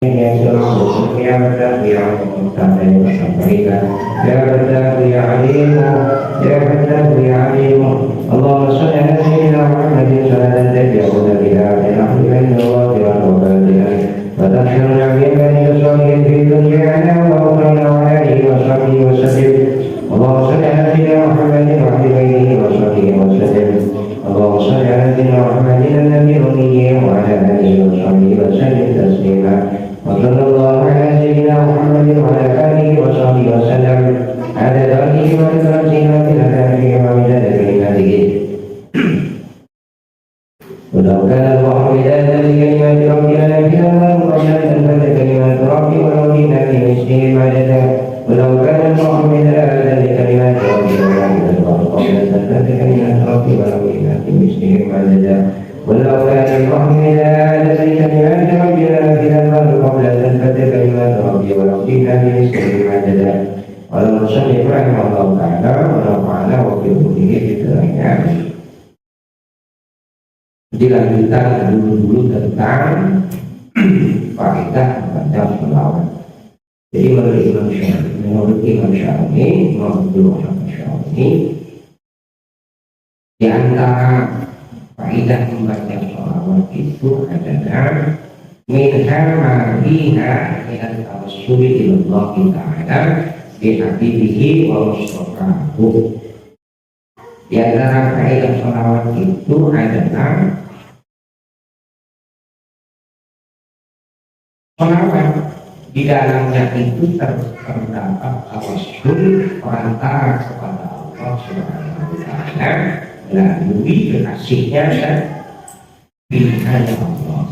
Ya Shalom, ya Rabbah, ya Mustafa, ya Mustafa, ya Rabbah, ya Alim, ya Rabbah, ya Alim. Allahumma salli ala sayyidina Muhammadin salatan tabi'una biha min ahli Allah wa rabbiha. Wa tahshuruna biha min salihin fi dunyana wa ukhra wa alihi wa sahbihi wa sallim. Allahumma salli ala sayyidina Muhammadin wa ahli baitihi wa sahbihi wa sallim. Allahumma salli ala sayyidina Muhammadin an-nabiyyi al-ummi wa ala alihi wa sahbihi wa sallim taslima. وصلى الله على سيدنا محمد وعلى آله وصحبه وسلم على آله وصحبه وسلم ومداد كلماته ولو كان الله مدادا لكلمات ربنا لنفذ الله قبل أن تنفذ كلمات ربي ولو جئنا بمثله مددا ولو كان الله مدادا لكلمات ربي لنفذ الله قبل أن تنفذ كلمات ربي ولو جئنا بمثله مددا ولو كان الله مدادا لكلمات ربي لنفذ الله قبل أن تنفذ كلمات ربي ولو جئنا بمثله مددا قال المصنف رحمه الله تعالى ونفعنا وفي به بذلك. Dilanjutkan dulu tentang faedah membaca sholawat. Jadi menurut Imam Syafi'i, di antara faedah membaca sholawat itu adalah minha ma'riha minat tawassuli ilallah ta'ala bihabibihi wa mustafahu. Di antara faedah sholawat itu adalah sholawat di dalamnya itu terdapat tawassul perantara kepada Allah Subhanahu wa Ta'ala melalui kekasihnya dan pilihan Allah.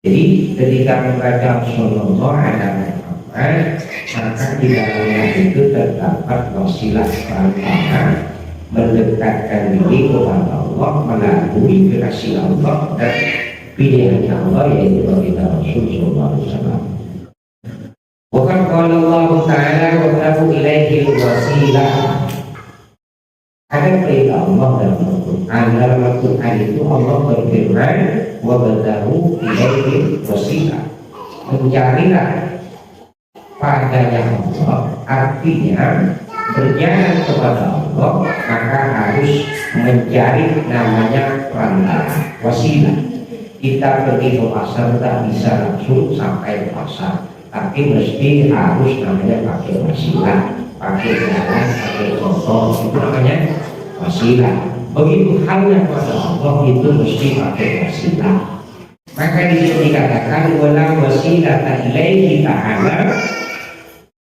Jadi ketika membaca Sallallahu Alaihi Wasallam, maka di dalamnya itu terdapat wasilah perantara mendekatkan diri kepada Allah melalui kekasih Allah dan pilihan Allah, yaitu baginda Rasul sallallahu alaihi wasallam. Wa qala Allah Ta'ala wa tabu ilaihi wasilah. Ada perintah Allah dalam Al-Quran. Dalam Al-Quran itu Allah berfirman wa tabu ilaihi wasilah. Mencarilah padanya Allah, artinya berjalan kepada Allah maka harus mencari namanya perantara, wasilah. Kita pergi ke pasar tak bisa langsung sampai ke pasar, tapi mesti harus namanya pakai wasilah, pakai jalan, pakai motor, itu namanya wasilah. Begitu halnya kepada Allah itu mesti pakai wasilah. Maka di sini dikatakan wala wasilata ilaihi ta'ala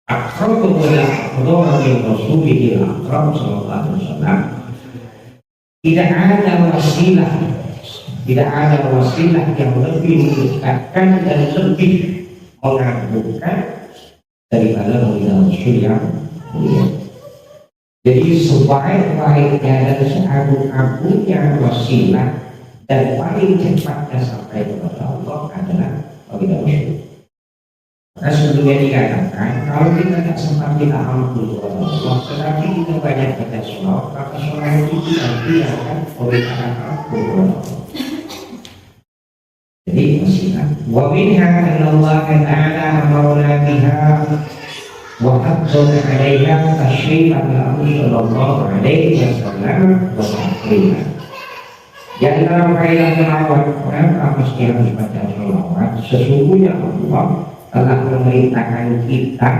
akrabu wala akrabu min rasulihil akram sallallahu alaihi wasallam. Tidak ada wasilah, tidak ada wasilah yang lebih mendekatkan dan lebih mengagumkan daripada baginda Rasul yang mulia. Jadi sebaik-baiknya dan seagung-agungnya wasilah dan paling cepatnya sampai kepada Allah adalah baginda Rasul. Maka sebelumnya dikatakan kalau kita tidak sempat kita ampun kepada Allah, tetapi kita banyak baca sholawat, maka sholawat itu nanti akan memberikan ampun kepada Allah. Jadi wasilah. Wa minha anna Allah Ta'ala amarna biha wa haqqana 'alaiha tashrifan lahu sallallahu alaihi wasallam wa takriman. Di antara faedah sholawat, orang pasti harus baca sholawat. Sesungguhnya Allah telah memerintahkan kita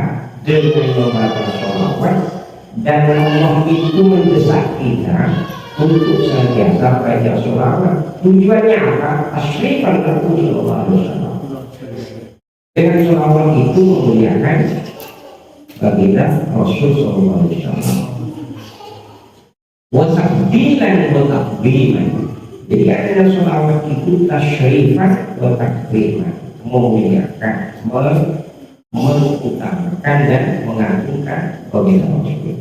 dengan membaca sholawat, dan Allah itu mendesak kita untuk senantiasa baca sholawat. Tujuannya apa? Tashrifan lahu sallallahu alaihi wasallam. Dengan sholawat itu memuliakan baginda Rasul sallallahu alaihi wasallam. Wa takbilan wa takbiman. Jadi ada sholawat itu tashrifan wa takbiman, memuliakan, mengutamakan dan mengagungkan baginda Rasul.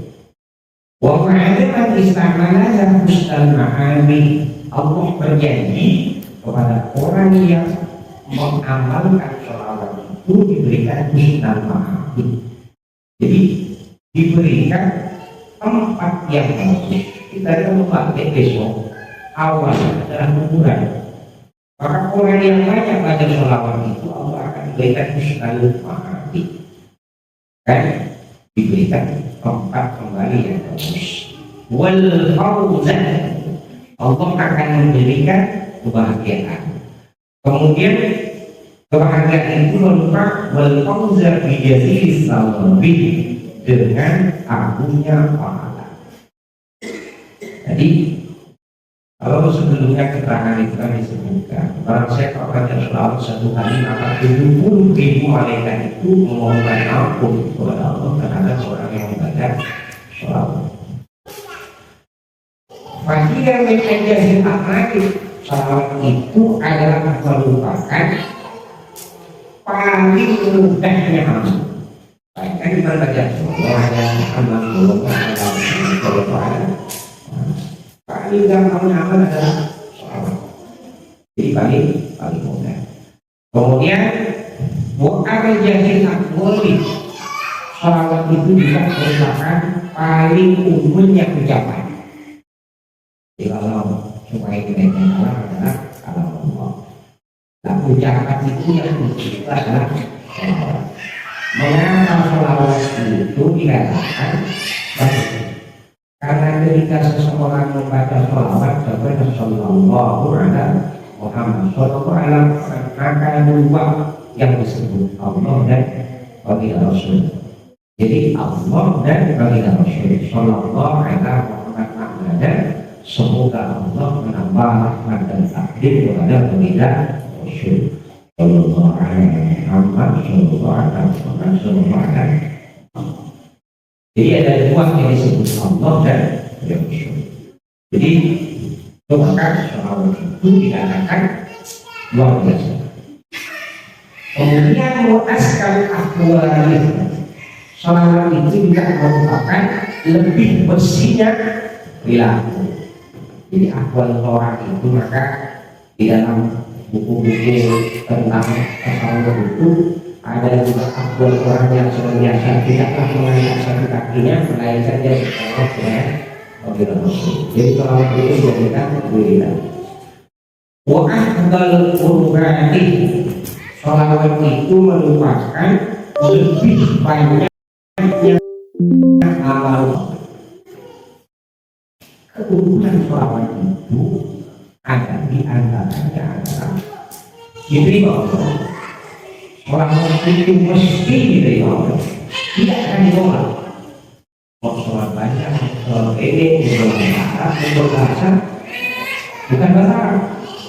Wa ma'adaman istamana dan husnal ma'ami. Allah berjanji kepada orang yang mengamalkan sholawat itu diberikan husnal ma'ami. Jadi diberikan tempat yang bagus. Kita akan memakai besok awal adalah kuburan. Maka orang yang banyak baca sholawat itu Allah akan berikan husnul ma'abi, kan, diberikan tempat kembali yang bagus. Wal fauzan, Allah akan memberikan kebahagiaan. Kemudian kebahagiaan itu berupa wal fauza bi jazil sawabi, dengan agungnya pahala. Jadi kalau sebelumnya keterangan itu kami sebutkan, barang siapa baca sholawat satu kali maka 70.000 malaikat itu memohonkan ampun kepada Allah terhadap orang yang membaca sholawat. Bagi yang menjadi amanah, sholawat itu adalah merupakan paling mudahnya amal. Baik kan kita baca sholawat yang amal paling gampangnya amal adalah sholawat. Jadi paling mudah. Kemudian mu'amal jahil akwali, sholawat itu juga merupakan paling umumnya ucapan. Jadi kalau supaya kita salah adalah kalau Allah. Nah, ucapan itu yang itu adalah sholawat. Mengapa sholawat itu dikatakan baik? Karena ketika seseorang membaca sholawat kepada Sallallahu alaihi Muhammad Sallallahu alaihi wasallam, maka dua yang disebut Allah dan Baginda Rasul. Jadi Allah dan Baginda Rasul Sallallahu alaihi Muhammad, dan semoga Allah menambah rahmat dan takdir kepada Baginda Rasul Sallallahu alaihi Muhammad Sallallahu alaihi Wasallam. Jadi ada dua yang disebut Allah dan Rasul. Jadi maka sholawat itu dikatakan luar biasa. Kemudian mu'askal akwali, sholawat itu juga merupakan lebih bersihnya perilaku. Jadi akwal orang itu maka di dalam buku-buku tentang tasawuf itu ada juga akwal orang yang senantiasa tidaklah mengangkat satu kakinya melainkan dia bertolak dengan Baginda Rasul. Jadi kalau itu dijadikan wiridan. Wa afdal qurbani, sholawat itu merupakan lebih banyak amal. Keunggulan sholawat itu ada di antaranya adalah diterima Allah. Sholawat itu mesti diterima Allah, tidak akan ditolak. Mau sholat banyak, sholat ini, sholat bahasa, bukan bahasa.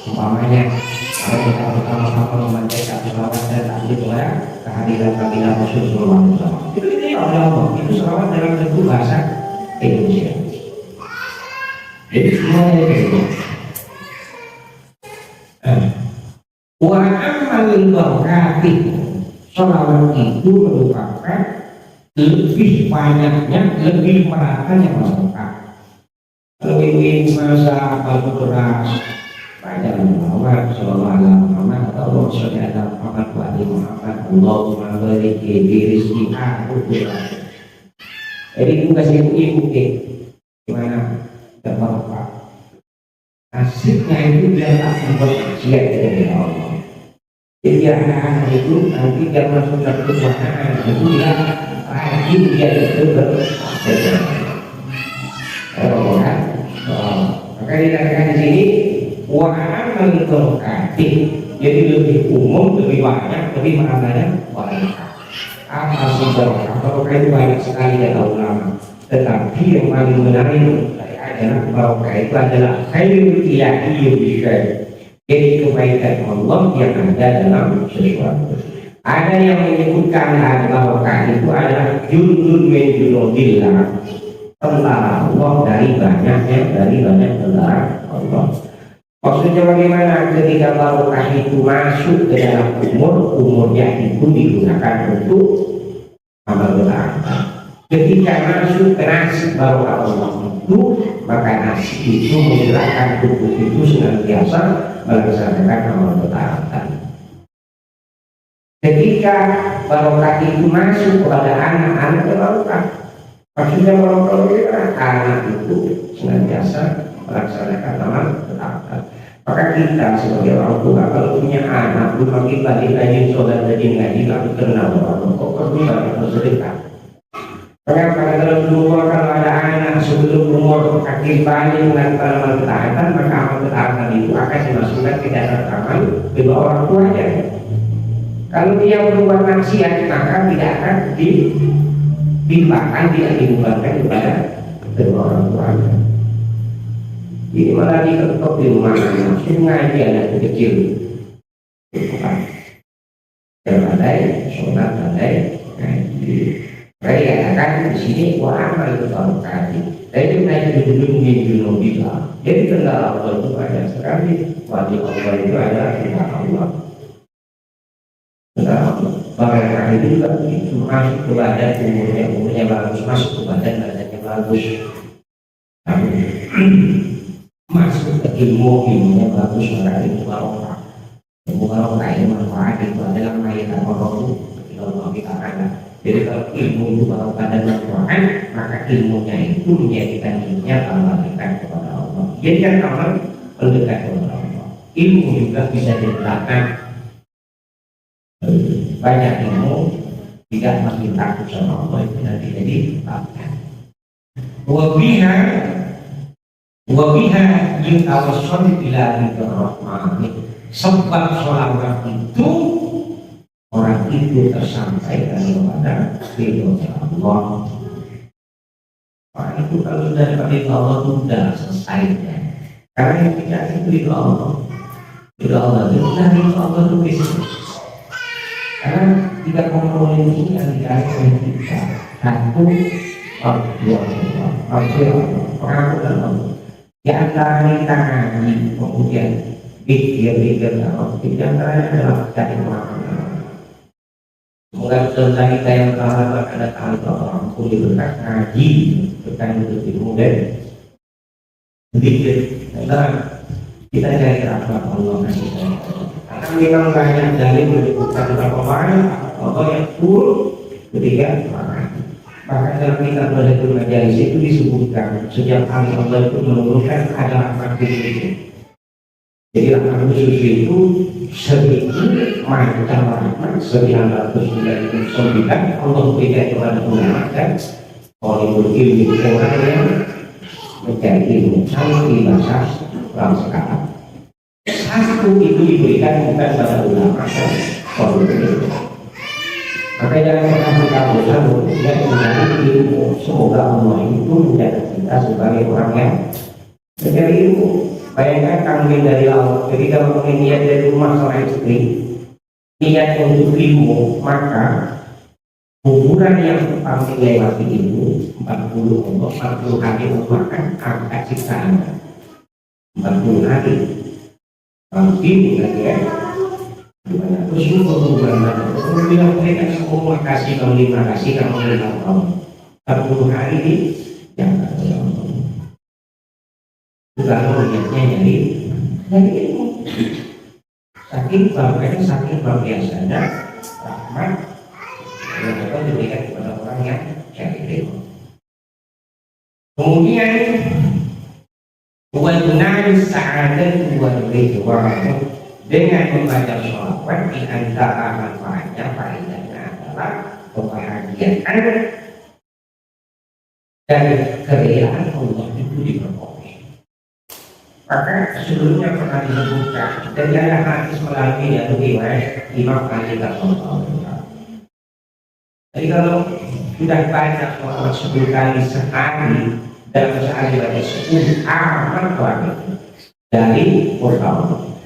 Umpamanya, kalau kita bersama-sama membaca sholawat dan takbir kepada kehadiran Baginda Rasul Sallallahu alaihi wasallam, itu diterima oleh Allah. Itu sholawat dalam bentuk bahasa Indonesia. Jadi semuanya itu. Wa amal barakati, sholawat itu merupakan lebih banyaknya, lebih meratanya barokah. Kalau ingin masa batu beras, baca Muhammad Sallallahu alaihi Muhammad atau Rasulullah Muhammad wa ali Muhammad, Allahumma barik fi rizqina. Jadi itu kasih ibu gimana berbarokah. Nasibnya itu dia tak bermaksiat dari Allah. Jadi anak-anak itu nanti dia masuk ke kekuasaan itu dia rajin, dia itu bermaksiat. Maka dikatakan di sini wa'amal berkati, jadi lebih umum, lebih banyak, lebih maknanya barokah. Apa sih barokah? Barokah itu banyak sekali dari ulama, tetapi yang paling menarik adalah barokah itu adalah khairul ilahi bisyai, jadi kebaikan Allah yang ada dalam sesuatu. Ada yang menyebutkan barokah itu adalah jundun min junudillah, tentara Allah dari banyak tentara Allah. Maksudnya bagaimana? Ketika barokah itu masuk ke dalam umurnya itu digunakan untuk amal bertakwa. Ketika masuk ke nasib barokah Allah itu, maka nasib itu menggerakkan tubuh itu senantiasa melaksanakan amal bertakwa. Ketika barokah itu masuk kepada anak-anak barokah. Maksudnya barokah itu anak itu senantiasa melaksanakan amal bertakwa. Maka kita sebagai orang tua kalau punya anak belum makin balik rajin sholat rajin ngaji tapi kenal orang kok perlu banyak bersedekah. Karena kalau dulu kalau ada anak sebelum umur kaki balik melakukan amal ketaatan maka amal ketaatan itu akan dimasukkan ke dalam amal kedua orang tuanya. Kalau dia berbuat maksiat maka tidak akan ditimpakan tidak dibebankan kepada kedua orang tuanya. Ini malah diketok di rumah anak, ngaji anak kecil, bukan? Badai, sholat badai, ngaji. Mereka katakan di sini wah amal itu kalau kaji. Tapi naik dulu minggu bilang, jadi kendala Allah itu banyak sekali. Wajib Allah itu adalah kita Allah. Kendala Allah. Bahkan itu juga itu masuk ke badan umurnya bagus, masuk ke badannya bagus. Masuk ke ilmunya bagus orang itu barokah. Ilmu barokah ini manfaat itu adalah kaitan orang itu kita ada. Jadi kalau ilmu itu barokah dan manfaat, maka ilmunya itu menjadikan dirinya tambah dekat kepada Allah. Jadi kan amal mendekat kepada Allah. Ilmu juga bisa diterapkan. Banyak ilmu tidak makin takut sama Allah itu nanti jadi takut. Wabiha yutawassul ila ridho-rahmani. Sebab sholawat itu orang itu tersampai kepada ridho Allah. Orang itu kalau sudah dapat ridho Allah itu sudah selesai ya. Karena yang tidak itu ridho Allah. Ridho Allah itu dari Allah itu bisa. Karena tiga komponen ini yang dikait oleh kita. Satu, dua, pengakuan Allah. Di antara kita ngaji, kemudian pikir-pikir di antaranya adalah cari pengakuan. Semoga saudara kita yang telah pada tahun orang kuliah berkat ngaji, berkat untuk ilmu dan pikir. Nah, kita cari rahmat Allah kasih sayang. Karena memang banyak dalil menyebutkan beberapa banyak Allah yang full ketika marah. Bahkan dalam kitab Badatul Majalis itu disebutkan sejak kali Allah itu menurunkan ada rahmat khusus. Jadi rahmat khusus itu 1000 macam rahmat 999 Allah berikan kepada ulama dan oleh ilmu orang yang mencari ilmu sampai bahasa orang sekarang. Satu itu diberikan bukan pada ulama dan oleh ilmu. Maka jangan pernah kita bosan untuk mencari ilmu. Semoga Allah itu menjadi kita sebagai orang yang mencari ilmu. Bayangkan kami dari awal ketika mungkin niat dari rumah seorang istri, niat untuk ilmu, maka kuburan yang paling lewati itu 40 hari merupakan angka siksaan 40 hari. Mungkin ya. Bersyukur kepada Allah. Bilang mereka semua kasih kamu terima kasih kamu bilang Allah. 40 hari ini yang Allah. Bukan niatnya dari ilmu. Saking luar biasanya rahmat yang akan diberikan kepada orang yang cari ilmu. Kemudian wal-na'is sa'adat wal-ridwan. Dengan membaca sholawat di antara manfaatnya faedahnya adalah kebahagiaan dan kerelaan Allah itu diperoleh. Maka sebelumnya pernah disebutkan dan ada hadis melalui yang riwayat Imam Ali Rasulullah. Jadi kalau sudah baca sholawat 10 kali sehari dalam sehari baca 10 amal banget dari Quran.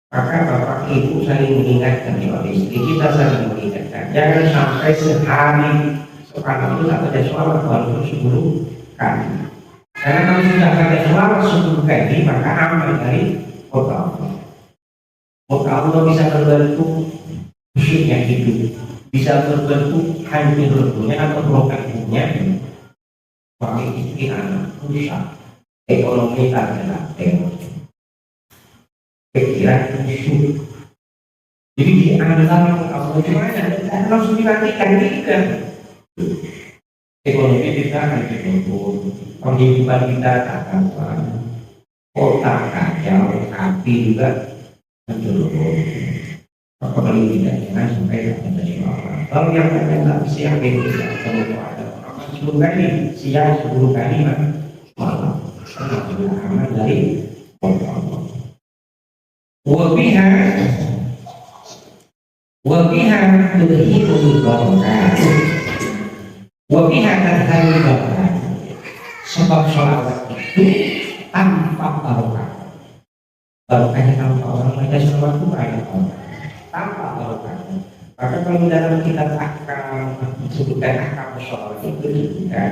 Maka bapak ibu saling mengingatkan kepada istri kita saling mengingatkan jangan sampai sehari sekarang itu tak ada sholawat walaupun 10 kali. Karena kalau sudah ada sholawat 10 kali maka amal dari kota Allah. Kota Allah bisa berbentuk khusyuknya hidup, bisa berbentuk hancur leburnya atau berokatnya suami istri anak rusak, ekonomi tak ada pikiran khusyuk. Jadi di antara Allah gimana? Langsung dimatikan juga. Ekonomi kita akan dibentuk, penghidupan kita akan otak kacau, api juga menurun. Apalagi tidak jangan sampai ada suara. Kalau yang kalian tak siang itu kalau ada orang 10 kali siang 10 kali malam. Karena aman dari Allah. Wabiha terhibul barokah. Wabiha terhibul barokah. Sebab sholawat itu tanpa barokah. Barokahnya tanpa orang baca sholawat itu ada tanpa barokah. Maka kalau dalam kitab akal disebutkan akal sholawat itu disebutkan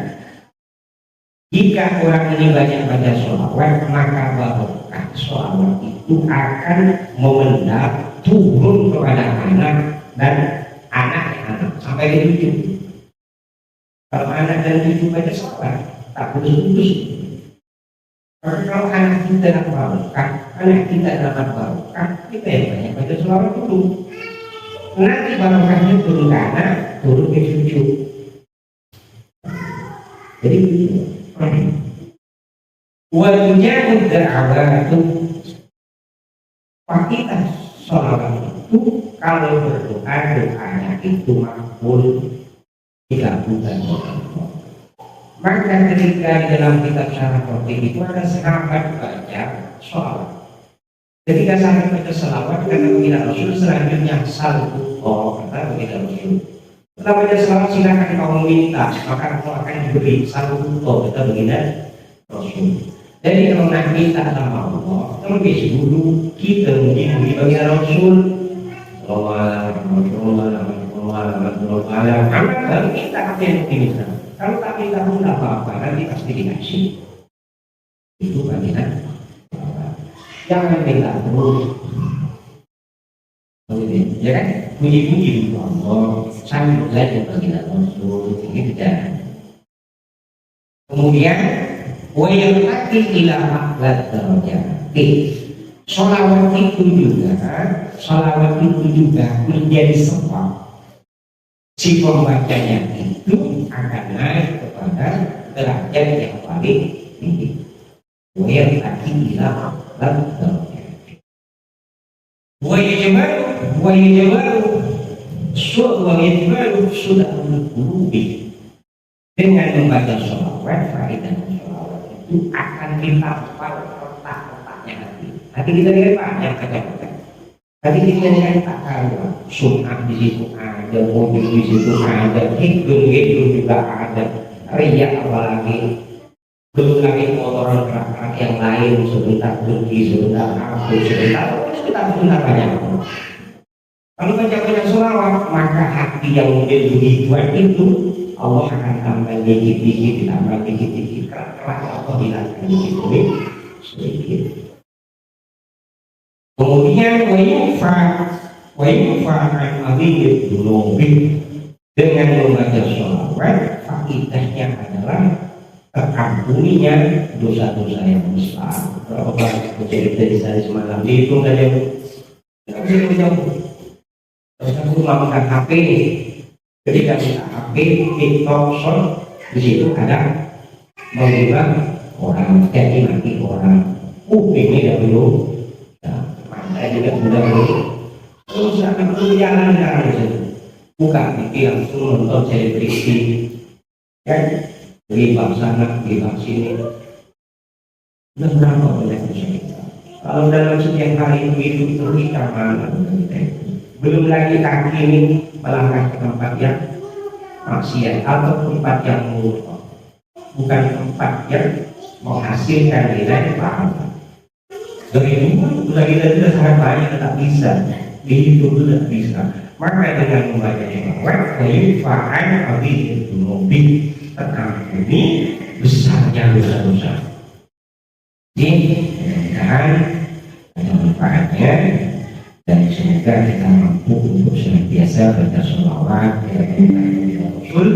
jika orang ini banyak baca sholawat maka barokah sholawat itu akan memendap turun kepada anak dan anak sampai ke cucu. Kalau anak dan cucu baca sholawat tak putus-putus. Maka kalau anak kita dapat barokah, anak kita dapat barokah, kita yang banyak baca sholawat dulu. Nanti barokahnya turun ke anak, turun ke cucu. Jadi begitu. Wajibnya da'awatu pakitan sholawat itu kalau berdoa doanya itu makbul dikabulkan. Maka ketika dalam kitab syarah Tauhid itu ada sahabat baca sholawat. Ketika sahabat baca sholawat kata baginda Rasul selanjutnya salatu kata baginda Rasul. Setelah baca sholawat silakan kau minta maka kau akan diberi salatu kata baginda Rasul. Jadi kalau nak minta sama Allah terlebih dulu kita memuji baginda Rasul. Kalau kita apa yang diminta? Kalau tak minta pun tak apa-apa, nanti pasti dikasih. Itu bagian. Jangan minta terus. Ya kan? Puji-puji Allah, sambil belajar baginda Rasul, ini tidak. Kemudian, wayang hati ilah akhlak darajati. Sholawat itu juga menjadi sebab si pembacanya itu akan naik kepada derajat yang paling tinggi. Wayang hati ilah akhlak darajati. Wayajbaru sudah menukulubi dengan membaca sholawat, faedah sholawat itu akan ditampal letak-letaknya hati. Hati kita dilepas yang kacau-kacau. Hati kita diletakkan sunnah di situ ada, mobil di situ ada, hidung juga ada, riak apalagi. Belum lagi kotoran kerak-kerak yang lain, sebentar pergi, sebentar hapus, sebentar banyak. Kalau baca sholawat maka hati yang menjadi tujuan itu Allah akan tambah dikit-dikit, ditambah dikit-dikit, kerak-kerak Allah hilangkan dikit-dikit sedikit. Kemudian wayufa'an aliyat dunubi dengan membaca sholawat faidahnya adalah terampuninya dosa-dosa yang besar. Berapa banyak cerita di sana semalam dihitung saja tidak bisa jauh. Terus aku melakukan HP ketika kita HP TikTok short di situ ada mengubah orang, maki orang, ini dahulu saya juga sudah dulu terus akan jalan di situ buka TV langsung nonton selebriti kan beli bang sana beli bang sini udah berapa banyak kita kalau dalam setiap hari itu kita mana belum lagi kaki ini melangkah ke tempat yang maksiat atau tempat yang murah bukan tempat yang menghasilkan nilai pahala. Dari dulu lagi tidak sangat banyak tetap bisa dihitung tidak bisa. Maka dengan membaca sholawat wayufa'an aliyat dunubi terampuni besarnya dosa-dosa. Jadi mudah-mudahan ada manfaatnya dan semoga kita mampu untuk senantiasa baca sholawat kepada Rasul